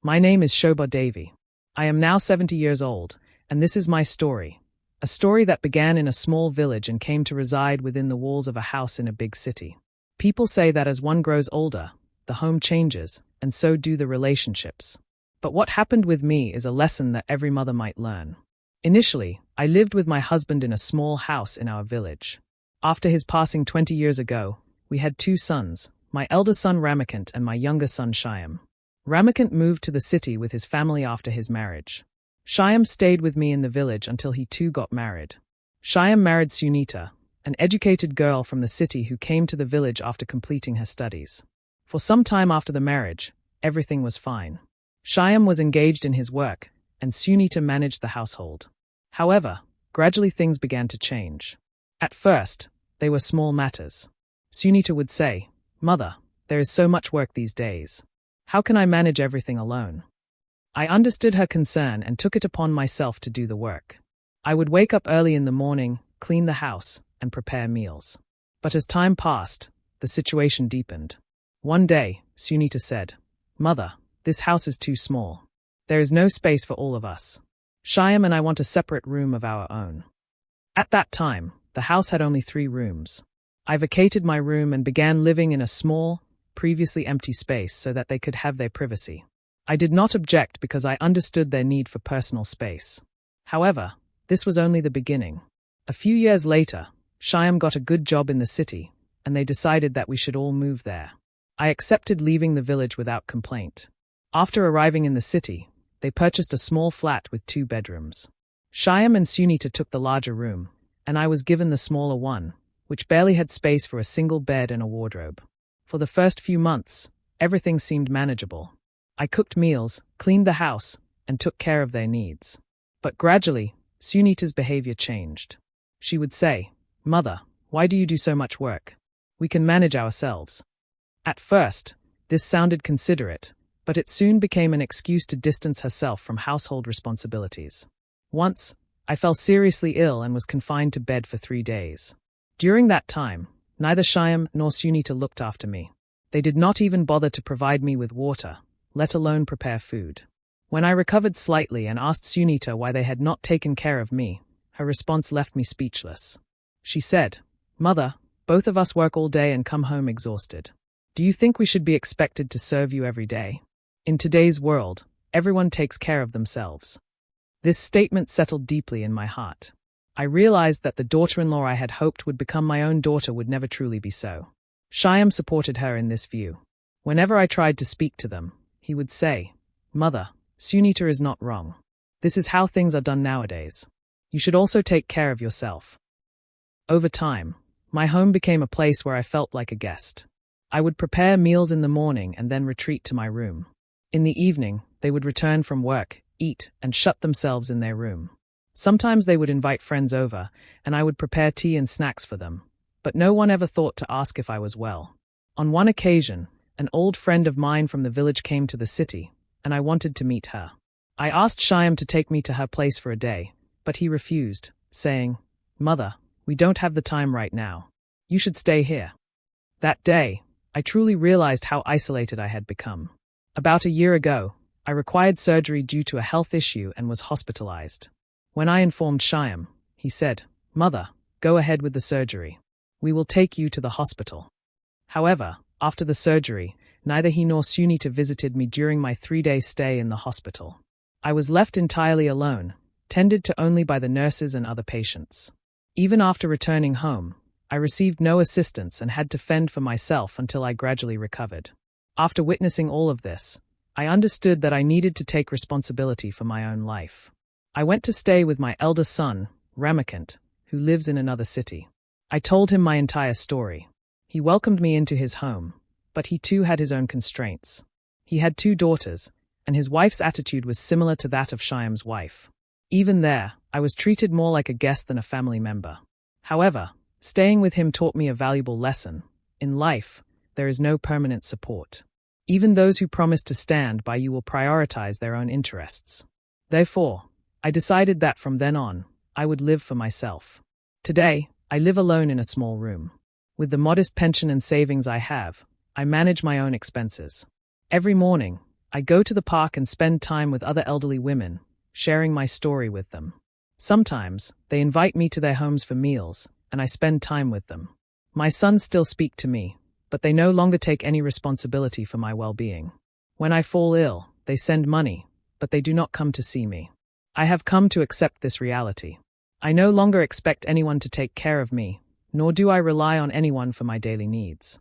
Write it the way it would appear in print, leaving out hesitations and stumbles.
My name is Shobha Devi. I am now 70 years old, and this is my story. A story that began in a small village and came to reside within the walls of a house in a big city. People say that as one grows older, the home changes, and so do the relationships. But what happened with me is a lesson that every mother might learn. Initially, I lived with my husband in a small house in our village. After his passing 20 years ago, we had two sons, my elder son Ramakant and my younger son Shyam. Ramakant moved to the city with his family after his marriage. Shyam stayed with me in the village until he too got married. Shyam married Sunita, an educated girl from the city who came to the village after completing her studies. For some time after the marriage, everything was fine. Shyam was engaged in his work, and Sunita managed the household. However, gradually things began to change. At first, they were small matters. Sunita would say, "Mother, there is so much work these days. How can I manage everything alone?" I understood her concern and took it upon myself to do the work. I would wake up early in the morning, clean the house, and prepare meals. But as time passed, the situation deepened. One day, Sunita said, "Mother, this house is too small. There is no space for all of us. Shyam and I want a separate room of our own." At that time, the house had only 3 rooms. I vacated my room and began living in a small, previously empty space so that they could have their privacy. I did not object because I understood their need for personal space. However, this was only the beginning. A few years later, Shyam got a good job in the city, and they decided that we should all move there. I accepted leaving the village without complaint. After arriving in the city, they purchased a small flat with 2 bedrooms. Shyam and Sunita took the larger room, and I was given the smaller one, which barely had space for a single bed and a wardrobe. For the first few months, everything seemed manageable. I cooked meals, cleaned the house, and took care of their needs. But gradually, Sunita's behavior changed. She would say, "Mother, why do you do so much work? We can manage ourselves." At first, this sounded considerate, but it soon became an excuse to distance herself from household responsibilities. Once, I fell seriously ill and was confined to bed for 3 days. During that time, neither Shyam nor Sunita looked after me. They did not even bother to provide me with water, let alone prepare food. When I recovered slightly and asked Sunita why they had not taken care of me, her response left me speechless. She said, "Mother, both of us work all day and come home exhausted. Do you think we should be expected to serve you every day? In today's world, everyone takes care of themselves." This statement settled deeply in my heart. I realized that the daughter-in-law I had hoped would become my own daughter would never truly be so. Shyam supported her in this view. Whenever I tried to speak to them, he would say, "Mother, Sunita is not wrong. This is how things are done nowadays. You should also take care of yourself." Over time, my home became a place where I felt like a guest. I would prepare meals in the morning and then retreat to my room. In the evening, they would return from work, eat, and shut themselves in their room. Sometimes they would invite friends over, and I would prepare tea and snacks for them, but no one ever thought to ask if I was well. On one occasion, an old friend of mine from the village came to the city, and I wanted to meet her. I asked Shyam to take me to her place for a day, but he refused, saying, "Mother, we don't have the time right now. You should stay here." That day, I truly realized how isolated I had become. About a year ago, I required surgery due to a health issue and was hospitalized. When I informed Shyam, he said, "Mother, go ahead with the surgery. We will take you to the hospital." However, after the surgery, neither he nor Sunita visited me during my 3-day stay in the hospital. I was left entirely alone, tended to only by the nurses and other patients. Even after returning home, I received no assistance and had to fend for myself until I gradually recovered. After witnessing all of this, I understood that I needed to take responsibility for my own life. I went to stay with my eldest son, Ramakant, who lives in another city. I told him my entire story. He welcomed me into his home, but he too had his own constraints. He had 2 daughters, and his wife's attitude was similar to that of Shyam's wife. Even there, I was treated more like a guest than a family member. However, staying with him taught me a valuable lesson. In life, there is no permanent support. Even those who promise to stand by you will prioritize their own interests. Therefore, I decided that from then on, I would live for myself. Today, I live alone in a small room. With the modest pension and savings I have, I manage my own expenses. Every morning, I go to the park and spend time with other elderly women, sharing my story with them. Sometimes, they invite me to their homes for meals, and I spend time with them. My sons still speak to me, but they no longer take any responsibility for my well-being. When I fall ill, they send money, but they do not come to see me. I have come to accept this reality. I no longer expect anyone to take care of me, nor do I rely on anyone for my daily needs.